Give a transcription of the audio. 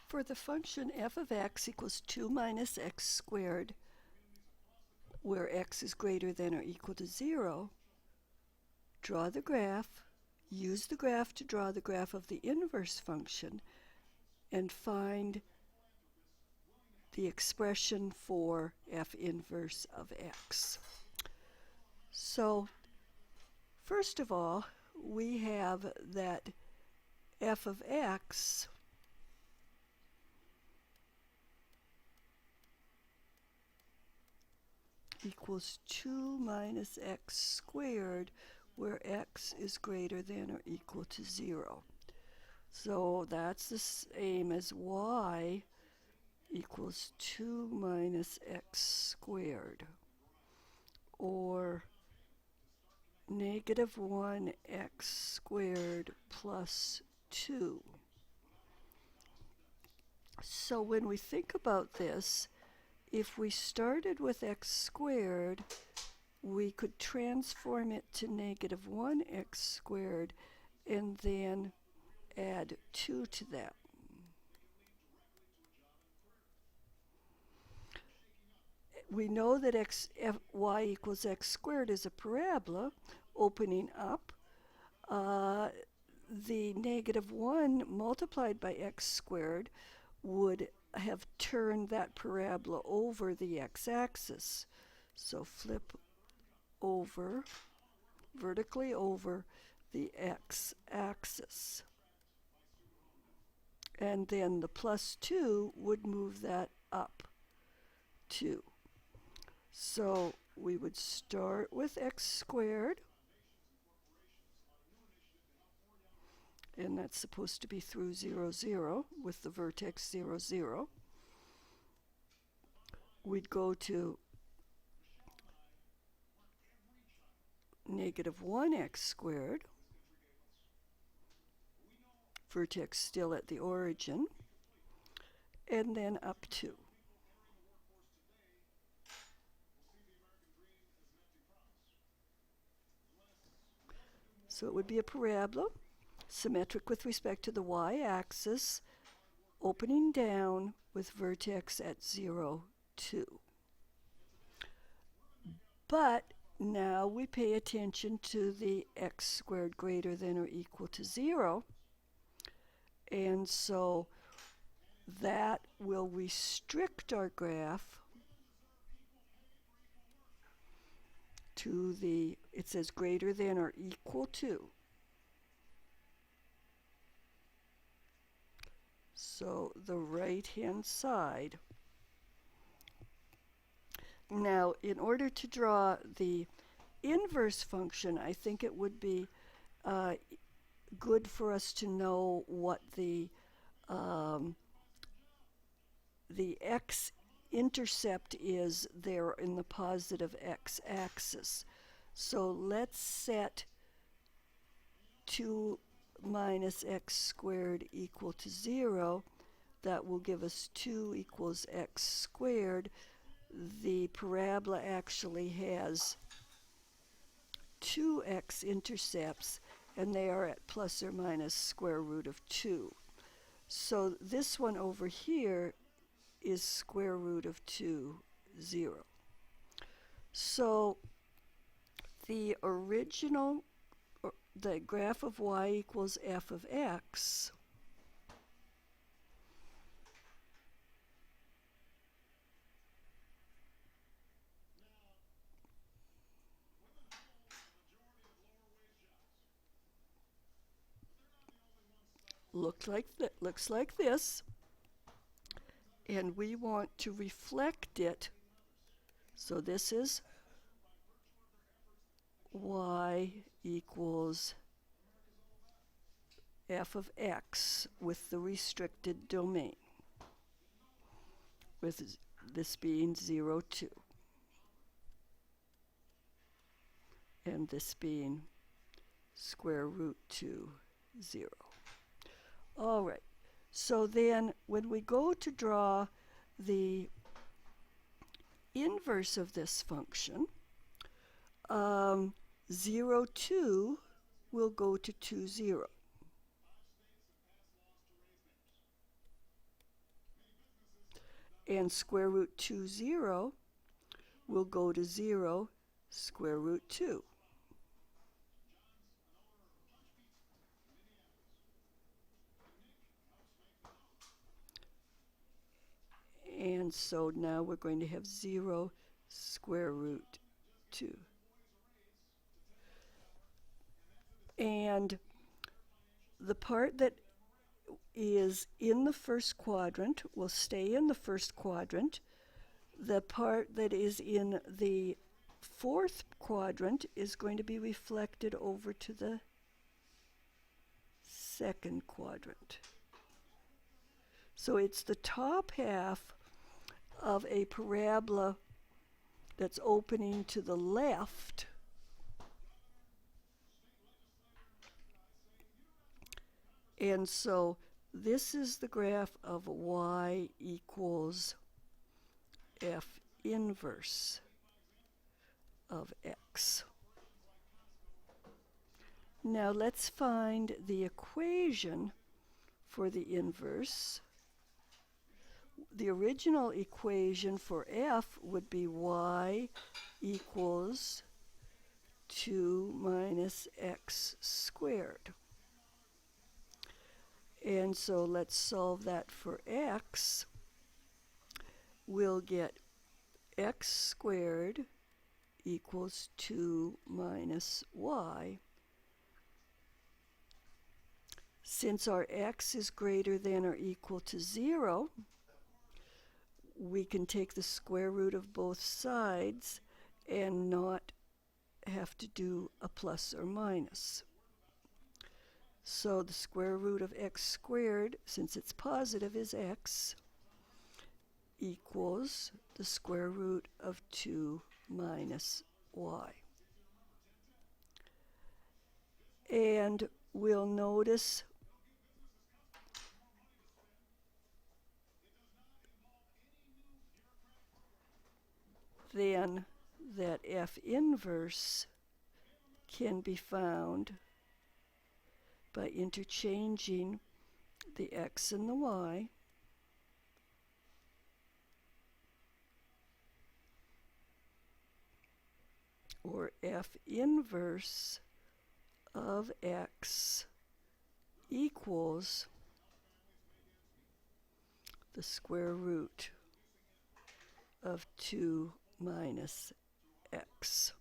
For the function f of x equals 2 minus x squared, where x is greater than or equal to 0, draw the graph, use the graph to draw the graph of the inverse function, and find the expression for f inverse of x. So, first of all, we have that f of x equals 2 minus x squared, where x is greater than or equal to 0. So that's the same as y equals 2 minus x squared, or negative 1x squared plus 2. So when we think about this, if we started with x squared, we could transform it to negative 1x squared and then add 2 to that. We know that y equals x squared is a parabola opening up. The negative 1 multiplied by x squared would have turned that parabola over the x-axis. So flip over, vertically over the x-axis. And then the plus 2 would move that up 2. So we would start with x squared, and that's supposed to be through 0, 0, with the vertex 0, 0. We'd go to negative 1x squared, vertex still at the origin, and then up 2. So it would be a parabola, symmetric with respect to the y-axis, opening down with vertex at 0, 2. But now we pay attention to the x squared greater than or equal to 0, and so that will restrict our graph to it says greater than or equal to. So the right-hand side. Now, in order to draw the inverse function, I think it would be good for us to know what the x-intercept is there in the positive x-axis. So let's set 2 minus x squared equal to 0. That will give us 2 equals x squared. The parabola actually has 2 x-intercepts, and they are at plus or minus square root of 2. So this one over here is square root of 2, 0. So the original, the graph of y equals f of x looks like this, and we want to reflect it. So this is y equals f of x with the restricted domain, with this being 0, 2, and this being square root 2, 0. All right, so then when we go to draw the inverse of this function, 0, 2 will go to 2, 0. And square root 2, 0 will go to 0 square root 2. And so now we're going to have 0 square root 2. And the part that is in the first quadrant will stay in the first quadrant. The part that is in the fourth quadrant is going to be reflected over to the second quadrant. So it's the top half of a parabola that's opening to the left and so this is the graph of y equals f inverse of x. Now let's find the equation for the inverse. The original equation for f would be y equals 2 minus x squared. And so let's solve that for x. We'll get x squared equals 2 minus y. Since our x is greater than or equal to 0, we can take the square root of both sides and not have to do a plus or minus. So the square root of x squared, since it's positive, is x equals the square root of 2 minus y. And we'll notice then that f inverse can be found by interchanging the x and the y, or f inverse of x equals the square root of 2 minus x.